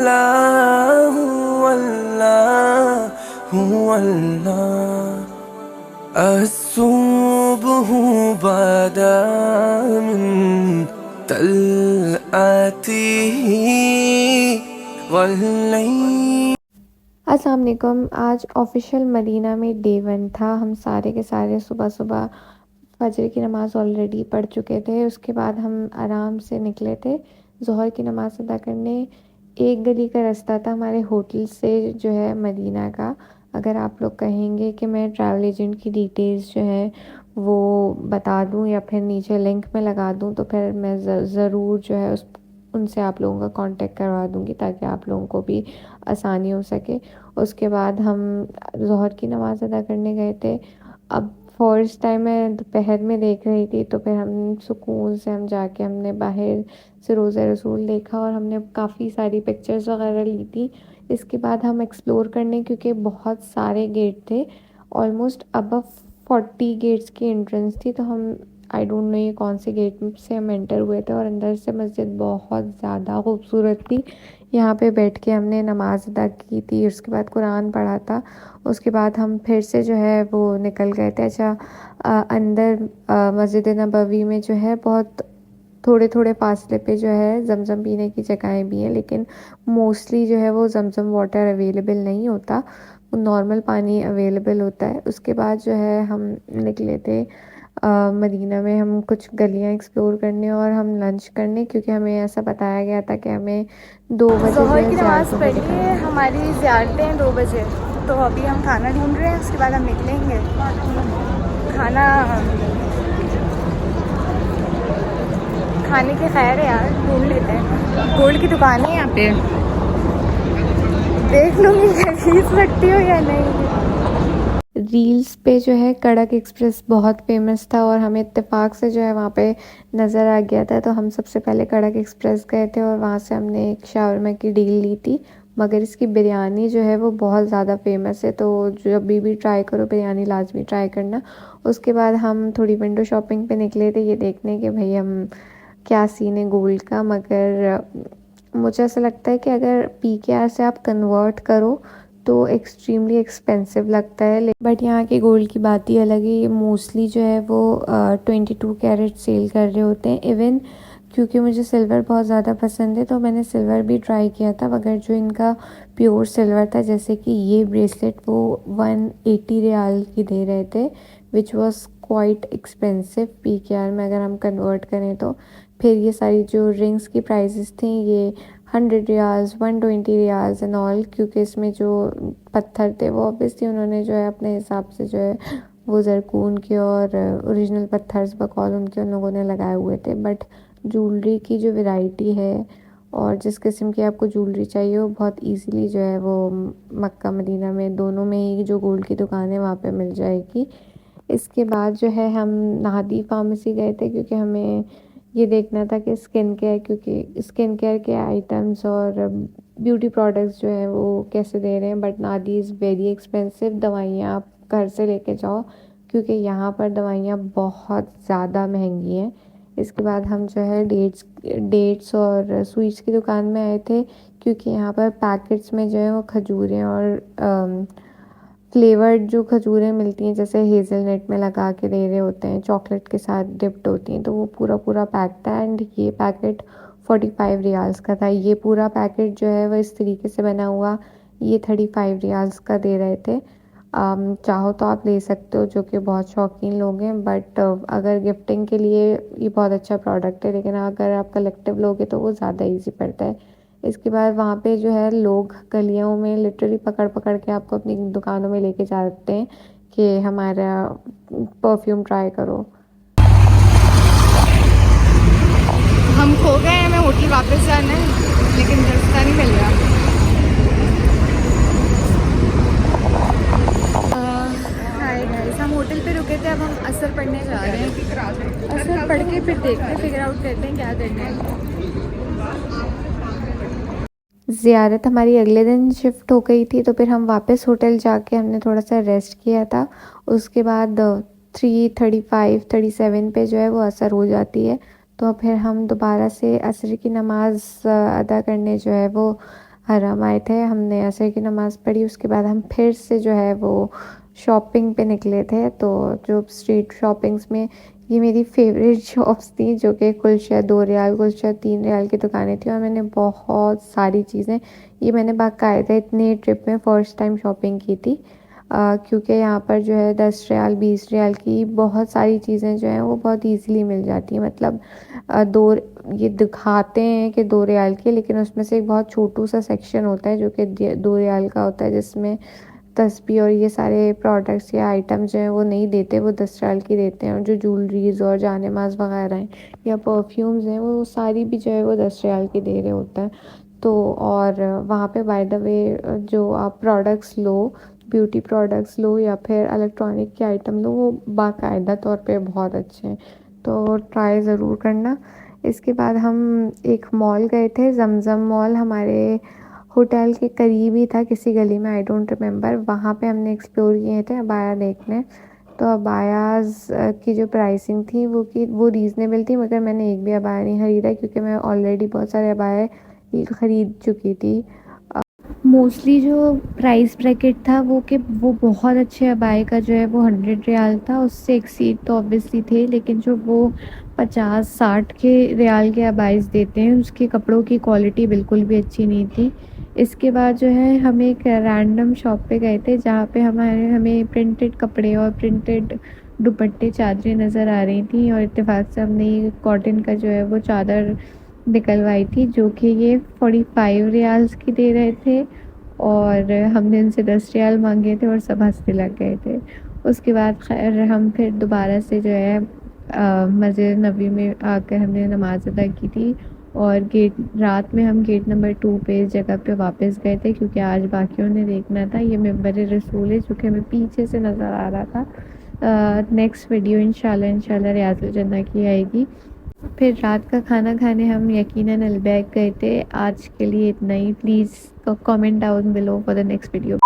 अल्लाहु अल्लाहु अल्लाह अस्सुब्हु बदा मिन तलअतिही वल्लैल। अस्सलाम वालेकुम। आज ऑफिशियल मदीना में डे 1 था। हम सारे के सारे सुबह सुबह फजर की नमाज़ ऑलरेडी पढ़ चुके थे। उसके बाद हम आराम से निकले थे ज़ोहर की नमाज़ अदा करने। एक गली का रास्ता था हमारे होटल से जो है मदीना का। अगर आप लोग कहेंगे कि मैं ट्रैवल एजेंट की डिटेल्स जो है वो बता दूं या फिर नीचे लिंक में लगा दूं, तो फिर मैं ज़रूर जो है उस उनसे आप लोगों का कांटेक्ट करवा दूंगी ताकि आप लोगों को भी आसानी हो सके। उसके बाद हम ज़ोहर की नमाज़ अदा करने गए थे। अब फर्स्ट टाइम मैं दोपहर में देख रही थी, तो फिर हम सुकून से हम जाके हमने बाहर से रोज़ा रसूल देखा और हमने काफ़ी सारी पिक्चर्स वगैरह ली थी। इसके बाद हम एक्सप्लोर करने, क्योंकि बहुत सारे गेट थे, ऑलमोस्ट अबव 40 गेट्स की एंट्रेंस थी, तो हम आई डोंट नो ये कौन से गेट से हम एंटर हुए थे। और अंदर से मस्जिद बहुत ज़्यादा खूबसूरत थी। यहाँ पे बैठ के हमने नमाज अदा की थी, उसके बाद कुरान पढ़ा था। उसके बाद हम फिर से जो है वो निकल गए थे। अच्छा, अंदर मस्जिद नबवी में जो है बहुत थोड़े थोड़े फासले पे जो है ज़मज़म पीने की जगहें भी हैं, लेकिन मोस्टली जो है वो ज़मज़म वाटर अवेलेबल नहीं होता, नॉर्मल पानी अवेलेबल होता है। उसके बाद जो है हम निकले थे मदीना में हम कुछ गलियां एक्सप्लोर करने और हम लंच करने, क्योंकि हमें ऐसा बताया गया था कि हमें 2 बजे जो ज़ोहर है की नमाज़ ज़ियारतों पे पढ़ी है, निकलना है। हमारी ज़ियारतें हैं 2 बजे। तो अभी हम खाना ढूंढ रहे हैं, उसके बाद हम निकलेंगे। खाना खाने की खैर है यार, ढूंढ लेते हैं। गोल्ड की दुकान है यहाँ पे, देख लूँगी क्या खरीद सकती हो या नहीं। रील्स पे जो है कड़क एक्सप्रेस बहुत फेमस था और हमें इत्तेफाक से जो है वहाँ पे नज़र आ गया था, तो हम सबसे पहले कड़क एक्सप्रेस गए थे और वहाँ से हमने एक शावरमा की डील ली थी। मगर इसकी बिरयानी जो है वो बहुत ज़्यादा फेमस है, तो जब भी ट्राई करो बिरयानी लाजमी ट्राई करना। उसके बाद हम थोड़ी विंडो शॉपिंग पे निकले थे, ये देखने के भाई हम क्या सीन है गोल्ड का। मगर मुझे ऐसा लगता है कि अगर पीकेआर से आप कन्वर्ट करो तो एक्सट्रीमली एक्सपेंसिव लगता है, बट यहाँ के गोल्ड की बात ही अलग है। ये मोस्टली जो है वो 22 कैरेट सेल कर रहे होते हैं। इवन क्योंकि मुझे सिल्वर बहुत ज़्यादा पसंद है तो मैंने सिल्वर भी ट्राई किया था, मगर जो इनका प्योर सिल्वर था, जैसे कि ये ब्रेसलेट, वो 180 रियाल की दे रहे थे, which was quite expensive PKR में अगर हम कन्वर्ट करें तो। फिर ये सारी जो रिंग्स की प्राइसेस थी, ये 100 रियाल्स, 120 रियाल्स एंड ऑल, क्योंकि इसमें जो पत्थर थे वो ऑब्वियसली उन्होंने जो है अपने हिसाब से जो है वो ज़रकून के और ओरिजिनल पत्थर बकौल उनके उन लोगों ने लगाए हुए थे। बट ज्वेलरी की जो वैरायटी है और जिस किस्म की आपको ज्वेलरी चाहिए वो बहुत इजीली जो है वो मक्का मदीना में दोनों में ही जो गोल्ड की दुकान है वहाँ पे मिल जाएगी। इसके बाद जो है हम नाहदी फार्मेसी गए थे, क्योंकि हमें ये देखना था कि स्किन केयर, क्योंकि स्किन केयर के आइटम्स और ब्यूटी प्रोडक्ट्स जो हैं वो कैसे दे रहे हैं। बट नादी इज़ वेरी एक्सपेंसिव। दवाइयाँ आप घर से लेके जाओ, क्योंकि यहाँ पर दवाइयाँ बहुत ज़्यादा महंगी हैं। इसके बाद हम जो है डेट्स और स्वीट्स की दुकान में आए थे, क्योंकि यहाँ पर पैकेट्स में जो है वो खजूरें और फ्लेवर्ड जो खजूरें मिलती हैं, जैसे हेज़लनट में लगा के दे रहे होते हैं, चॉकलेट के साथ डिप्ड होती हैं, तो वो पूरा पूरा पैक था। एंड ये पैकेट 45 रियाल्स का था। ये पूरा पैकेट जो है वो इस तरीके से बना हुआ, ये 35 रियाल्स का दे रहे थे। चाहो तो आप ले सकते हो, जो कि बहुत शौकीन लोग हैं। बट अगर गिफ्टिंग के लिए ये बहुत अच्छा प्रोडक्ट है, लेकिन अगर आप कलेक्टिव लोगे तो वो ज़्यादा ईजी पड़ता है। इसके बाद वहाँ पे जो है लोग गलियों में लिटरली पकड़ पकड़ के आपको अपनी दुकानों में लेके जाते हैं कि हमारा परफ्यूम ट्राई करो। हम खो गए हैं, हमें होटल वापस जाना है, लेकिन रास्ता नहीं मिल रहा। हाय गाइस, हम होटल पे रुके थे, अब हम असर पढ़ने जा रहे हैं। असर पढ़ के फिर देखते हैं, फिगर आउट करते हैं क्या करना है। ज़ियारत हमारी अगले दिन शिफ्ट हो गई थी, तो फिर हम वापस होटल जाके हमने थोड़ा सा रेस्ट किया था। उसके बाद 3:35-37 पे जो है वो असर हो जाती है, तो फिर हम दोबारा से असर की नमाज़ अदा करने जो है वो हरम आए थे, हमने असर की नमाज़ पढ़ी, उसके बाद हम फिर से जो है वो शॉपिंग पे निकले थे। तो जो स्ट्रीट शॉपिंग्स में ये मेरी फेवरेट शॉप्स थी, जो कि कुलचा 2 रियाल, कुलचा 3 रियाल की दुकानें थी, और मैंने बहुत सारी चीज़ें, ये मैंने बाकायदा इतने ट्रिप में फ़र्स्ट टाइम शॉपिंग की थी। क्योंकि यहाँ पर जो है 10 रियाल 20 रियाल की बहुत सारी चीज़ें जो हैं वो बहुत ईज़िली मिल जाती हैं। मतलब 2 ये दिखाते हैं कि 2 रियाल की, लेकिन उसमें से एक बहुत छोटू सा सेक्शन होता है जो कि 2 रियाल का होता है, जिसमें तस्बीह और ये सारे प्रोडक्ट्स या आइटम्स जो हैं वो नहीं देते, वो 10 रियाल की देते हैं। और जो ज्वेलरीज़ और जानेमाज़ वगैरह हैं या परफ्यूम्स हैं, वो सारी भी जो है वो 10 रियाल की दे रहे होते हैं। तो और वहाँ पे बाय द वे जो आप प्रोडक्ट्स लो, ब्यूटी प्रोडक्ट्स लो या फिर इलेक्ट्रॉनिक के आइटम लो, वो बाकायदा तौर पे बहुत अच्छे हैं, तो ट्राई ज़रूर करना। इसके बाद हम एक मॉल गए थे, ज़मज़म मॉल, हमारे होटल के करीब ही था, किसी गली में, आई डोंट रिमेंबर। वहाँ पे हमने एक्सप्लोर किए थे अबाया देखने। तो अबायाज़ की जो प्राइसिंग थी वो रीज़नेबल थी, मगर मैंने एक भी अबाया नहीं ख़रीदा क्योंकि मैं ऑलरेडी बहुत सारे अबाया ख़रीद चुकी थी। मोस्टली जो प्राइस ब्रैकेट था वो बहुत अच्छे अबाए का जो है वो 100 रियाल था, उससे एक्सीड तो ऑब्वियसली थे, लेकिन जो वो 50-60 के रियाल के अबाइस देते हैं, उसके कपड़ों की क्वालिटी बिल्कुल भी अच्छी नहीं थी। इसके बाद जो है हम एक रैंडम शॉप पे गए थे, जहाँ पे हमें प्रिंटेड कपड़े और प्रिंटेड दुपट्टे चादरें नज़र आ रही थी, और इत्तेफाक से हमने कॉटन का जो है वो चादर निकलवाई थी, जो कि ये 45 रियाल्स की दे रहे थे, और हमने उनसे 10 रियाल मांगे थे और सब हंसने लग गए थे। उसके बाद खैर हम फिर दोबारा से जो है मस्जिद नबी में आकर हमने नमाज़ अदा की थी, और रात में हम गेट नंबर 2 पे इस जगह पे वापस गए थे, क्योंकि आज बाकियों ने देखना था। ये मिंबर रसूल है, जो कि हमें पीछे से नज़र आ रहा था। नेक्स्ट वीडियो इंशाल्लाह रियाजुल जन्नह की आएगी। फिर रात का खाना खाने हम यकीनन अलबैक गए थे। आज के लिए इतना ही। Please comment down below for the next video.